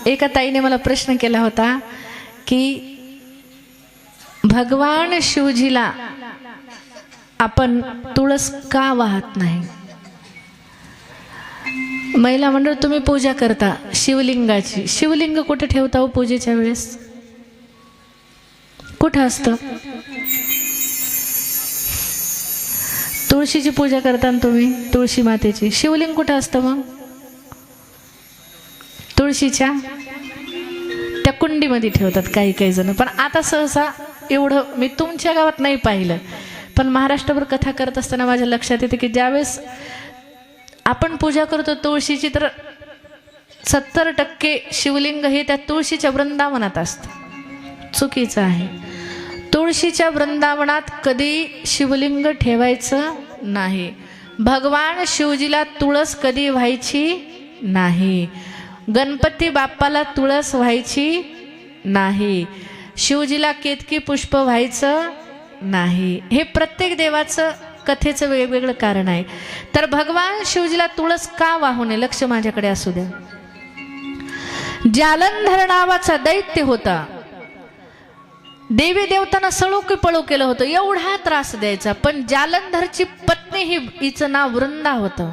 एका ताईने मला प्रश्न केला होता की भगवान शिवजीला आपण तुळस का वाहत नाही। महिला मंडळ तुम्ही पूजा करता शिवलिंगाची, शिवलिंग कुठे ठेवता हो पूजेच्या वेळेस? कुठं असतं? तुळशीची पूजा करता ना तुम्ही, तुळशी मातेची, शिवलिंग कुठं असतं मग? तुळशीच्या त्या कुंडीमध्ये ठेवतात काही काही जण, पण आता सहसा एवढं मी तुमच्या गावात नाही पाहिलं, पण महाराष्ट्रभर कथा करत असताना माझ्या लक्षात येते की ज्यावेळेस आपण पूजा करतो तुळशीची तर 70% शिवलिंग हे त्या तुळशीच्या वृंदावनात असतं। चुकीचं आहे। तुळशीच्या वृंदावनात कधी शिवलिंग ठेवायचं नाही। भगवान शिवजीला तुळस कधी व्हायची नाही। गणपती बाप्पाला तुळस व्हायची नाही। शिवजीला केतकी पुष्प व्हायचं नाही। हे प्रत्येक देवाचं कथेचं वेगवेगळं कारण आहे। तर भगवान शिवजीला तुळस का वाहू नये? लक्ष माझ्याकडे असू द्या। जालंधर नावाचा दैत्य होता, देवी देवतांना सळो की पळो केलं होतं, एवढा त्रास द्यायचा। पण जालंधरची पत्नी हिचं नाव वृंदा होतं।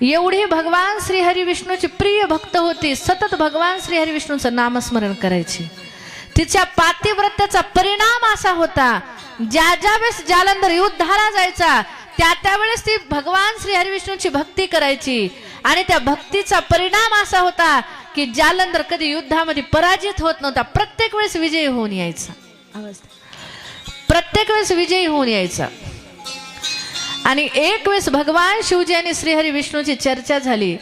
एवढी भगवान श्री हरी विष्णूची प्रिय भक्त होती, सतत भगवान श्री हरी विष्णूचं नामस्मरण करायची। तिच्या पातिव्रत्याचा परिणाम असा होता, ज्या ज्या वेळेस जालंधर युद्धाला जायचा त्यावेळेस ती भगवान श्री हरी विष्णूची भक्ती करायची, आणि त्या भक्तीचा परिणाम असा होता की जालंधर कधी युद्धामध्ये पराजित होत नव्हता, प्रत्येक वेळेस विजयी होऊन यायचा। प्रत्येक वेळेस विजयी होऊन यायचा। आणि एक वेळेस भगवान शिवजी आणि श्रीहरी विष्णूची चर्चा झाली।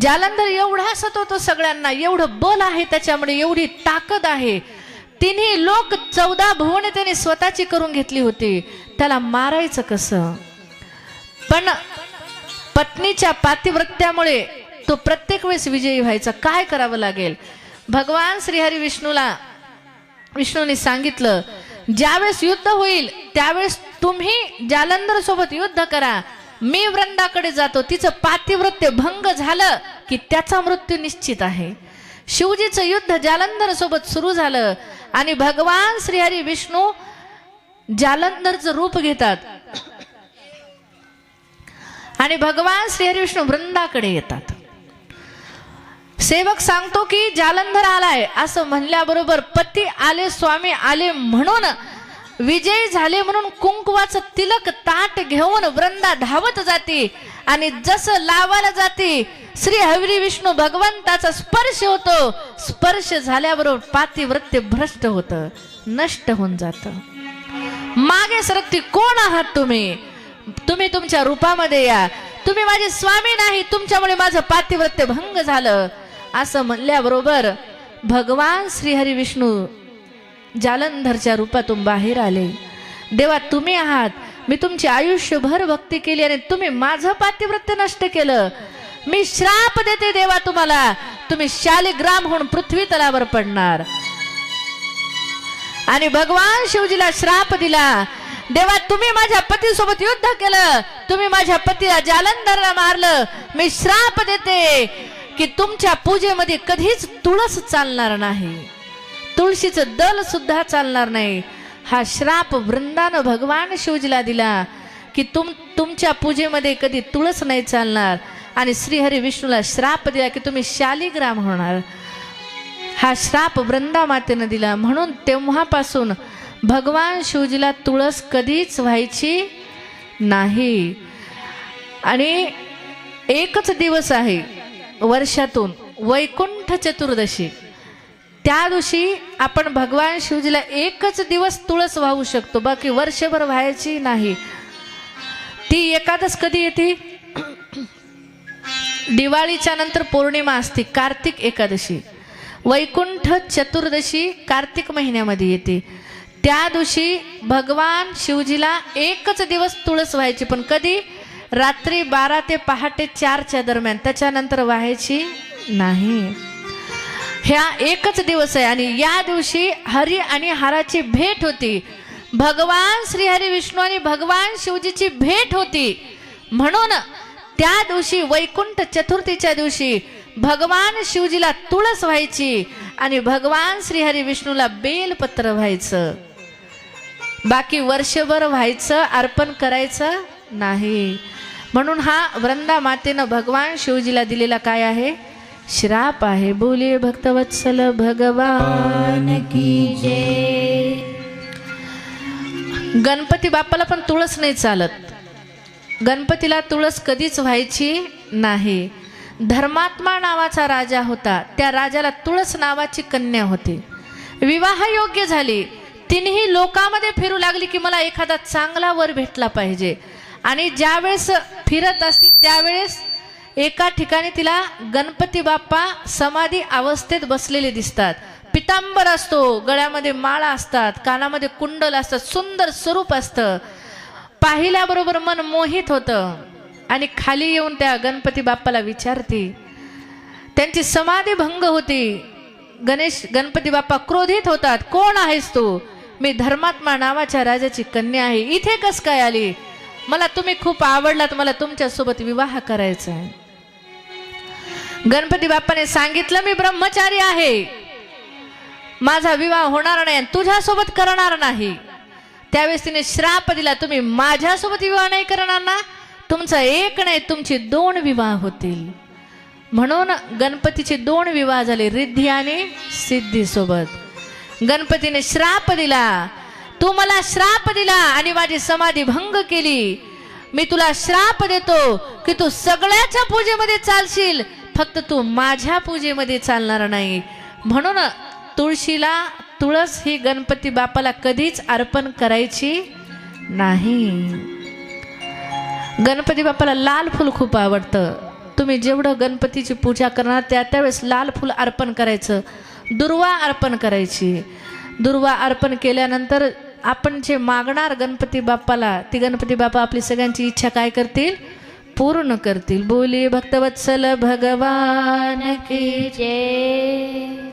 जालंधर एवढा सतवतो सगळ्यांना, एवढं बल आहे त्याच्यामध्ये, एवढी ताकद आहे, तिन्ही लोक 14 भुवने त्याने स्वतःची करून घेतली होती, त्याला मारायचं कसं? पण पत्नीच्या पातिव्रत्यामुळे तो प्रत्येक वेळेस विजयी व्हायचा। काय करावं लागेल? भगवान श्रीहरी विष्णूने सांगितलं, ज्यावेळेस युद्ध होईल त्यावेळेस तुम्ही जालंधर सोबत युद्ध करा, मी वृंदाकडे जातो, तिचं पातिव्रत्य भंग झालं की त्याचा मृत्यू निश्चित आहे। शिवजीचं युद्ध जालंधर सोबत सुरू झालं आणि भगवान श्रीहरी विष्णू जालंधरचं रूप घेतात आणि भगवान श्रीहरी विष्णू वृंदाकडे येतात। सेवक सांगतो की जालंधर आलाय असं म्हणल्याबरोबर पती आले, स्वामी आले म्हणून, विजय झाले म्हणून कुंकवाचं तिलक ताट घेऊन वृंदा धावत जाते, आणि जसं लावायला जाते श्री हरी विष्णू भगवंताचा स्पर्श होतो, स्पर्श झाल्याबरोबर पातिव्रत्य भ्रष्ट होतं, नष्ट होऊन जातं। मागे सरकती, कोण आहात तुम्ही? तुम्ही तुमच्या रूपामध्ये या, तुम्ही माझे स्वामी नाही, तुमच्यामुळे माझं पातिव्रत्य भंग झालं असं म्हणल्याबरोबर भगवान श्रीहरी विष्णू जालंधरच्या रूपातून बाहेर आले। देवा तुम्ही आहात, मी तुमची आयुष्यभर भक्ती केली आणि तुम्ही माझं पातिव्रत्य नष्ट केलं, मी श्राप देते देवा तुम्हाला, तुम्ही शालिग्राम होऊन पृथ्वी तलावर पडणार। आणि भगवान शिवजीला श्राप दिला, देवा तुम्ही माझ्या पतीसोबत युद्ध केलं, तुम्ही माझ्या पतीला जालंधरला मारलं, मी श्राप देते की तुमच्या पूजेमध्ये कधीच तुळस चालणार नाही, तुळशीचं दल सुद्धा चालणार नाही। हा श्राप वृंदानं भगवान शिवजीला दिला की तुमच्या पूजेमध्ये कधी तुळस नाही चालणार, आणि श्रीहरी विष्णूला श्राप दिला की तुम्ही शालिग्राम होणार। हा श्राप वृंदा मातेनं दिला, म्हणून तेव्हापासून भगवान शिवजीला तुळस कधीच व्हायची नाही। आणि एकच दिवस आहे वर्षातून, वैकुंठ चतुर्दशी, त्या दिवशी आपण भगवान शिवजीला एकच दिवस तुळस वाहू शकतो, बाकी वर्षभर व्हायची नाही। ती एकादश कधी येते? दिवाळीच्या नंतर पौर्णिमा असते, कार्तिक एकादशी। वैकुंठ चतुर्दशी कार्तिक महिन्यामध्ये येते। त्या दिवशी भगवान शिवजीला एकच दिवस तुळस व्हायची, पण कधी? रात्री 12 ते पहाटे 4च्या दरम्यान, त्याच्यानंतर व्हायची नाही। ह्या एकच दिवस आहे, आणि या दिवशी हरी आणि हाराची भेट होती। भगवान श्रीहरी विष्णू आणि भगवान शिवजीची भेट होती, म्हणून त्या दिवशी वैकुंठ चतुर्थीच्या दिवशी भगवान शिवजीला तुळस व्हायची आणि भगवान श्रीहरी विष्णूला बेलपत्र व्हायचं. बाकी वर्षभर व्हायचं, अर्पण करायचं नाही. म्हणून हा वृंदा मातेनं भगवान शिवजीला दिलेला काय आहे? श्राप आहे. बोलिये भक्तवत्सल भगवान की जय. गणपती बाप्पाला पण तुळस नाही चालत. गणपतीला तुळस कधीच व्हायची नाही. धर्मात्मा नावाचा राजा होता, त्या राजाला तुळस नावाची कन्या होती. विवाह योग्य झाली. तिनेही लोकांमध्ये फिरू लागली की मला एखादा चांगला वर भेटला पाहिजे. आणि ज्यावेळेस फिरत असती त्यावेळेस एका ठिकाणी तिला गणपती बाप्पा समाधी अवस्थेत बसलेले दिसतात. पितांबर असतो, गळ्यामध्ये माळा असतात, कानामध्ये कुंडल असतात, सुंदर स्वरूप असतं. पाहिल्याबरोबर मन मोहित होतं. आणि खाली येऊन त्या गणपती बाप्पाला विचारते. त्यांची समाधी भंग होती. गणपती बाप्पा क्रोधित होतात. कोण आहेस तू? मी धर्मात्मा नावाच्या राजाची कन्या आहे. इथे कस काय आली? मला तुम्ही खूप आवडलात, मला तुमच्या सोबत विवाह करायचा आहे. गणपती बाप्पाने सांगितलं मी ब्रह्मचारी आहे, माझा विवाह होणार नाही, तुझ्यासोबत करणार नाही. त्यावेळेस तिने श्राप दिला, तुम्ही माझ्यासोबत विवाह नाही करणार ना, तुमचा एक नाही तुमचे 2 विवाह होतील. म्हणून गणपतीचे 2 विवाह झाले, रिद्धी आणि सिद्धी सोबत. गणपतीने श्राप दिला, तू मला श्राप दिला आणि माझी समाधी भंग केली. मी तुला श्राप देतो की तू सगळ्याच्या पूजेमध्ये चालशील, फक्त तू माझ्या पूजेमध्ये चालणार नाही. म्हणून तुळशीला तुळस ही गणपती बाप्पाला कधीच अर्पण करायची नाही. गणपती बाप्पाला लाल फूल खूप आवडतं. तुम्ही जेवढं गणपतीची पूजा करणार त्यावेळेस लाल फूल अर्पण करायचं, दुर्वा अर्पण करायची. दुर्वा अर्पण केल्यानंतर आपण जे मागणार गणपती बाप्पाला, ती गणपती बाप्पा आपली सगळ्यांची इच्छा काय करतील? पूर्ण करतील. बोलिये भक्तवत्सल भगवान की जय.